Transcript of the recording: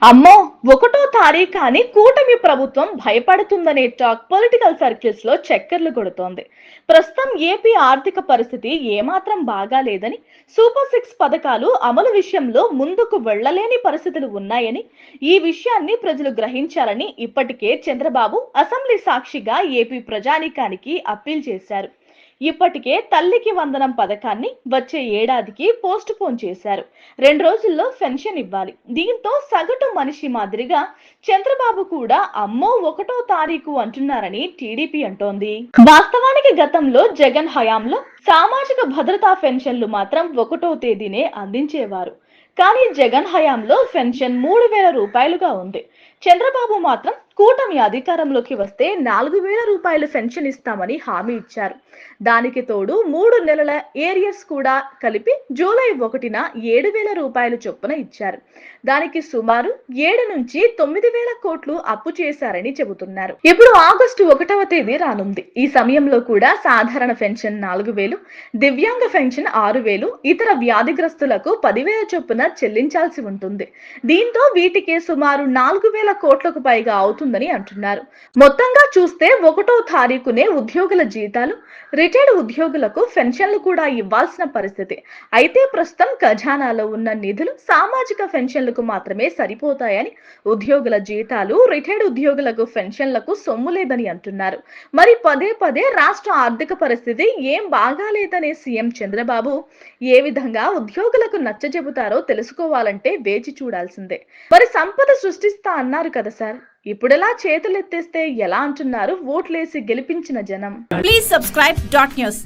అమ్మో! ఒకటో తారీఖు అని కూటమి ప్రభుత్వం భయపడుతుందనే టాక్ పొలిటికల్ సర్కిల్స్ లో చక్కర్లు కొడుతోంది. ప్రస్తుతం ఏపీ ఆర్థిక పరిస్థితి ఏమాత్రం బాగాలేదని, సూపర్ సిక్స్ పథకాలు అమలు విషయంలో ముందుకు వెళ్లలేని పరిస్థితులు ఉన్నాయని, ఈ విషయాన్ని ప్రజలు గ్రహించాలని ఇప్పటికే చంద్రబాబు అసెంబ్లీ సాక్షిగా ఏపీ ప్రజానీకానికి అప్పీల్ చేశారు. ఇప్పటికే తల్లికి వందనం పథకాన్ని వచ్చే ఏడాదికి పోస్ట్ పోన్ చేశారు. 2 రోజుల్లో పెన్షన్ ఇవ్వాలి. దీంతో సగటు మనిషి మాదిరిగా చంద్రబాబు కూడా అమ్మో ఒకటో తారీఖు అంటున్నారని టీడీపీ అంటోంది. వాస్తవానికి గతంలో జగన్ హయాంలో సామాజిక భద్రతా పెన్షన్లు మాత్రం ఒకటో తేదీనే అందించేవారు. కానీ జగన్ హయాంలో పెన్షన్ 3,000 రూపాయలుగా ఉంది. చంద్రబాబు మాత్రం కూటమి అధికారంలోకి వస్తే 4,000 రూపాయలు పెన్షన్ ఇస్తామని హామీ ఇచ్చారు. దానికి తోడు 3 నెలల ఏరియర్స్ కూడా కలిపి జూలై 1న 7,000 రూపాయలు చొప్పున ఇచ్చారు. దానికి సుమారు 7 నుంచి 9,000 కోట్లు అప్పు చేశారని చెబుతున్నారు. ఇప్పుడు ఆగస్టు 1వ తేదీ రానుంది. ఈ సమయంలో కూడా సాధారణ పెన్షన్ 4,000, దివ్యాంగ పెన్షన్ 6,000, ఇతర వ్యాధిగ్రస్తులకు 10,000 చొప్పున చెల్లించాల్సి ఉంటుంది. దీంతో వీటికి సుమారు 4,000 కోట్లకు పైగా అవుతుందని అంటున్నారు. మొత్తంగా చూస్తే 1వ తారీఖునే ఉద్యోగుల జీతాలు, రిటైర్డ్ ఉద్యోగులకు పెన్షన్లు కూడా ఇవ్వాల్సిన పరిస్థితి. అయితే ప్రస్తుతం ఖజానాలో ఉన్న నిధులు సామాజిక పెన్షన్లకు మాత్రమే సరిపోతాయని, ఉద్యోగుల జీతాలు, రిటైర్డ్ ఉద్యోగులకు పెన్షన్లకు సొమ్ము లేదని అంటున్నారు. మరి పదే పదే రాష్ట్ర ఆర్థిక పరిస్థితి ఏం బాగాలేదనే సీఎం చంద్రబాబు ఏ విధంగా ఉద్యోగులకు నచ్చజెబుతారో తెలుసుకోవాలంటే వేచి చూడాల్సిందే. మరి సంపద సృష్టిస్తా అన్నారు కదా సార్, ఇప్పుడెలా చేతులెత్తేస్తే ఎలా అంటున్నారు ఓట్లేసి గెలిపించిన జనం. Please subscribe dot news.